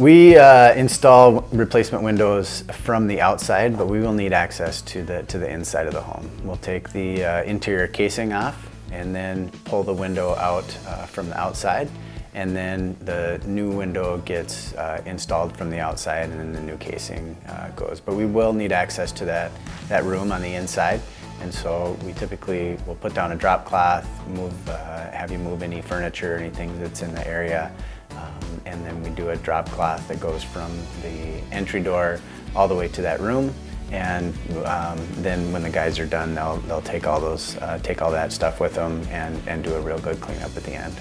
We install replacement windows from the outside, but we will need access to the inside of the home. We'll take the interior casing off and then pull the window out from the outside, and then the new window gets installed from the outside, and then the new casing goes. But we will need access to that room on the inside, and so we typically will put down a drop cloth, have you move any furniture, anything that's in the area, and then we do a drop cloth that goes from the entry door all the way to that room. And then when the guys are done, they'll take all that stuff with them and do a real good cleanup at the end.